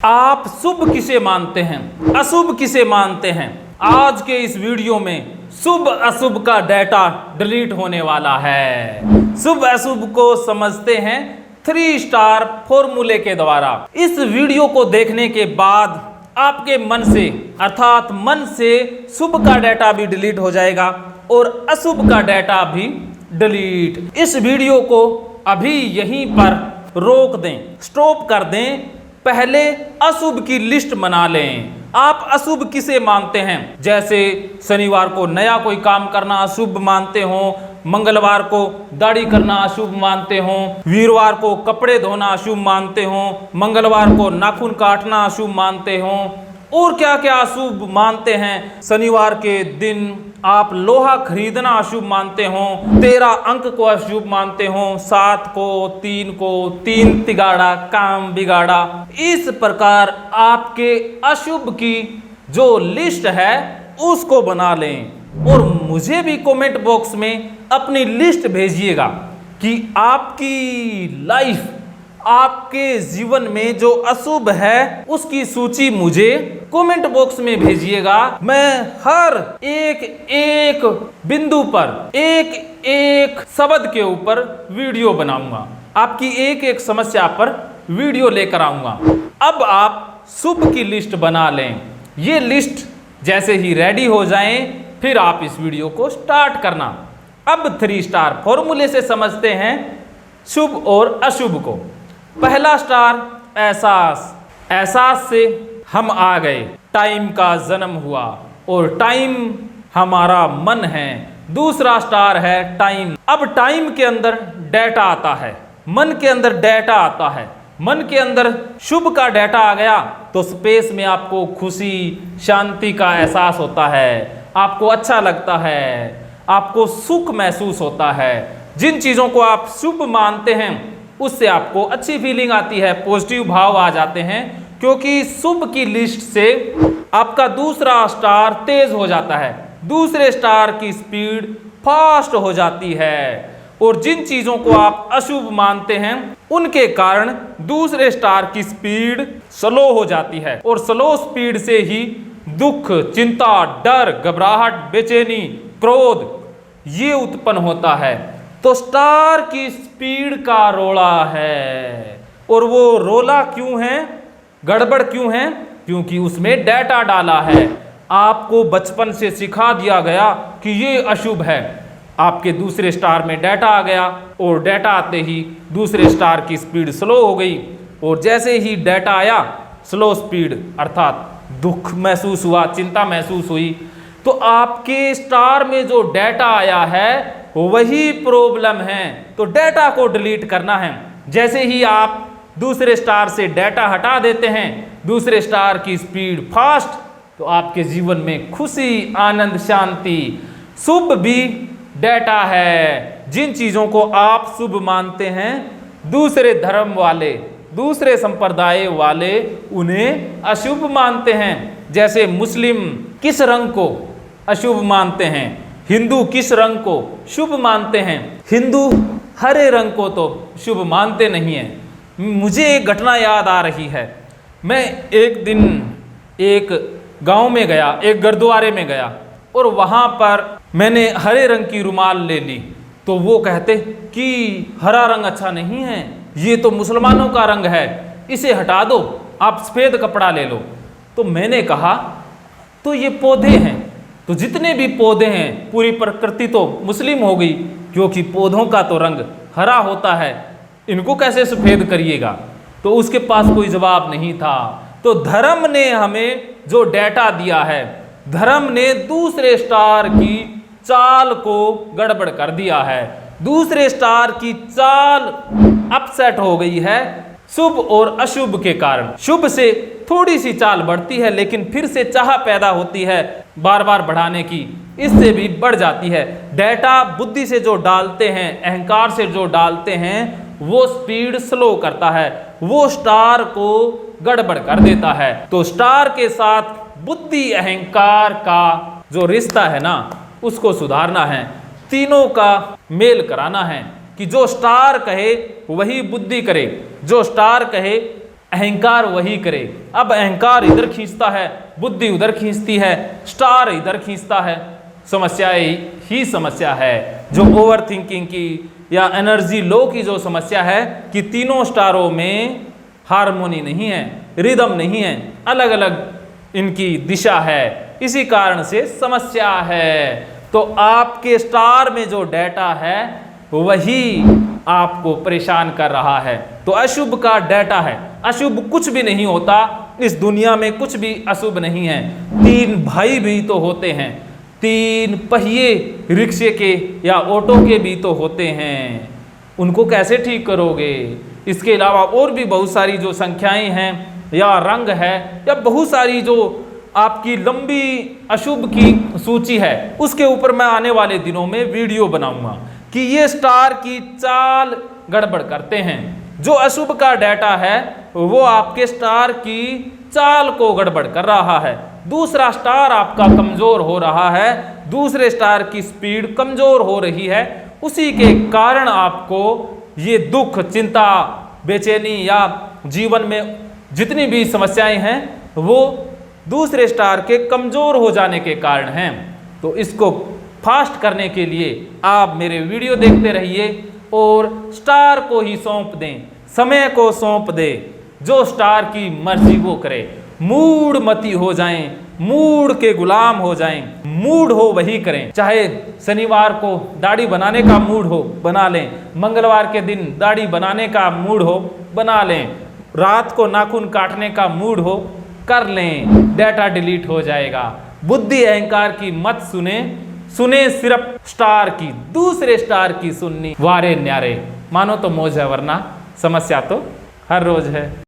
आप शुभ किसे मानते हैं, अशुभ किसे मानते हैं? आज के इस वीडियो में शुभ अशुभ का डेटा डिलीट होने वाला है। शुभ अशुभ को समझते हैं 3 स्टार फॉर्मूले के द्वारा। इस वीडियो को देखने के बाद आपके मन से अर्थात मन से शुभ का डेटा भी डिलीट हो जाएगा और अशुभ का डेटा भी डिलीट। इस वीडियो को अभी यहीं पर रोक दें, स्टॉप कर दें। पहले अशुभ की लिस्ट बना लें। आप अशुभ किसे मानते हैं? जैसे शनिवार को नया कोई काम करना अशुभ मानते हो, मंगलवार को दाढ़ी करना अशुभ मानते हो, वीरवार को कपड़े धोना अशुभ मानते हो, मंगलवार को नाखून काटना अशुभ मानते हो, और क्या क्या अशुभ मानते हैं। शनिवार के दिन आप लोहा खरीदना अशुभ मानते हो, 13 अंक को अशुभ मानते हो, 7 को, 3 को, 3 तिगाड़ा काम बिगाड़ा। इस प्रकार आपके अशुभ की जो लिस्ट है उसको बना लें और मुझे भी कमेंट बॉक्स में अपनी लिस्ट भेजिएगा कि आपकी लाइफ, आपके जीवन में जो अशुभ है उसकी सूची मुझे कमेंट बॉक्स में भेजिएगा। मैं हर एक बिंदु पर एक शब्द के ऊपर वीडियो बनाऊंगा, आपकी एक समस्या पर वीडियो लेकर आऊंगा। अब आप शुभ की लिस्ट बना लें। ये लिस्ट जैसे ही रेडी हो जाए फिर आप इस वीडियो को स्टार्ट करना। अब 3 स्टार फॉर्मूले से समझते हैं शुभ और अशुभ को। पहला स्टार एहसास। एहसास से हम आ गए, टाइम का जन्म हुआ और टाइम हमारा मन है। दूसरा स्टार है टाइम। अब टाइम के अंदर डेटा आता है, मन के अंदर डेटा आता है। मन के अंदर शुभ का डेटा आ गया तो स्पेस में आपको खुशी शांति का एहसास होता है, आपको अच्छा लगता है, आपको सुख महसूस होता है। जिन चीज़ों को आप शुभ मानते हैं उससे आपको अच्छी फीलिंग आती है, पॉजिटिव भाव आ जाते हैं, क्योंकि शुभ की लिस्ट से आपका दूसरा स्टार तेज हो जाता है, दूसरे स्टार की स्पीड फास्ट हो जाती है। और जिन चीज़ों को आप अशुभ मानते हैं उनके कारण दूसरे स्टार की स्पीड स्लो हो जाती है और स्लो स्पीड से ही दुख, चिंता, डर, घबराहट, बेचैनी, क्रोध ये उत्पन्न होता है। तो स्टार की स्पीड का रोला है। और वो रोला क्यों है, गड़बड़ क्यों है? क्योंकि उसमें डेटा डाला है। आपको बचपन से सिखा दिया गया कि ये अशुभ है। आपके दूसरे स्टार में डेटा आ गया और डेटा आते ही दूसरे स्टार की स्पीड स्लो हो गई और जैसे ही डेटा आया स्लो स्पीड अर्थात दुख महसूस हुआ, चिंता महसूस हुई। तो आपके स्टार में जो डेटा आया है वही प्रॉब्लम है। तो डेटा को डिलीट करना है। जैसे ही आप दूसरे स्टार से डेटा हटा देते हैं, दूसरे स्टार की स्पीड फास्ट, तो आपके जीवन में खुशी, आनंद, शांति। शुभ भी डेटा है। जिन चीज़ों को आप शुभ मानते हैं दूसरे धर्म वाले, दूसरे संप्रदाय वाले उन्हें अशुभ मानते हैं। जैसे मुस्लिम किस रंग को अशुभ मानते हैं, हिंदू किस रंग को शुभ मानते हैं। हिंदू हरे रंग को तो शुभ मानते नहीं हैं। मुझे एक घटना याद आ रही है। मैं एक दिन एक गांव में गया, एक गुरुद्वारे में गया और वहाँ पर मैंने हरे रंग की रुमाल ले ली। तो वो कहते कि हरा रंग अच्छा नहीं है, ये तो मुसलमानों का रंग है, इसे हटा दो, आप सफ़ेद कपड़ा ले लो। तो मैंने कहा तो ये पौधे हैं, तो जितने भी पौधे हैं पूरी प्रकृति तो मुस्लिम हो गई, क्योंकि पौधों का तो रंग हरा होता है, इनको कैसे सफ़ेद करिएगा? तो उसके पास कोई जवाब नहीं था। तो धर्म ने हमें जो डेटा दिया है, धर्म ने दूसरे स्टार की चाल को गड़बड़ कर दिया है। दूसरे स्टार की चाल अपसेट हो गई है शुभ और अशुभ के कारण। शुभ से थोड़ी सी चाल बढ़ती है लेकिन फिर से चाह पैदा होती है बार बार बढ़ाने की, इससे भी बढ़ जाती है। डेटा बुद्धि से जो डालते हैं, अहंकार से जो डालते हैं, वो स्पीड स्लो करता है, वो स्टार को गड़बड़ कर देता है। तो स्टार के साथ बुद्धि अहंकार का जो रिश्ता है ना उसको सुधारना है, तीनों का मेल कराना है कि जो स्टार कहे वही बुद्धि करे, जो स्टार कहे अहंकार वही करे। अब अहंकार इधर खींचता है, बुद्धि उधर खींचती है, स्टार इधर खींचता है। समस्या ही समस्या है जो ओवर थिंकिंग की या एनर्जी लो की जो समस्या है कि तीनों स्टारों में हार्मोनी नहीं है, रिदम नहीं है, अलग अलग इनकी दिशा है, इसी कारण से समस्या है। तो आपके स्टार में जो डेटा है वही आपको परेशान कर रहा है। तो अशुभ का डेटा है, अशुभ कुछ भी नहीं होता इस दुनिया में, कुछ भी अशुभ नहीं है। तीन भाई भी तो होते हैं, तीन पहिए रिक्शे के या ऑटो के भी तो होते हैं, उनको कैसे ठीक करोगे? इसके अलावा और भी बहुत सारी जो संख्याएं हैं या रंग है या बहुत सारी जो आपकी लंबी अशुभ की सूची है, उसके ऊपर मैं आने वाले दिनों में वीडियो बनाऊंगा कि ये स्टार की चाल गड़बड़ करते हैं। जो अशुभ का डेटा है वो आपके स्टार की चाल को गड़बड़ कर रहा है। दूसरा स्टार आपका कमजोर हो रहा है, दूसरे स्टार की स्पीड कमजोर हो रही है, उसी के कारण आपको ये दुख, चिंता, बेचैनी या जीवन में जितनी भी समस्याएं हैं वो दूसरे स्टार के कमजोर हो जाने के कारण हैं। तो इसको फास्ट करने के लिए आप मेरे वीडियो देखते रहिए और स्टार को ही सौंप दें, समय को सौंप दें, जो स्टार की मर्जी वो करे। मूड मती हो जाएं, मूड के गुलाम हो जाएं, मूड हो वही करें। चाहे शनिवार को दाढ़ी बनाने का मूड हो बना लें, मंगलवार के दिन दाढ़ी बनाने का मूड हो बना लें, रात को नाखून काटने का मूड हो कर लें, डेटा डिलीट हो जाएगा। बुद्धि अहंकार की मत सुने, सुने सिर्फ स्टार की, दूसरे स्टार की सुननी वारे न्यारे। मानो तो मौज है वरना समस्या तो हर रोज है।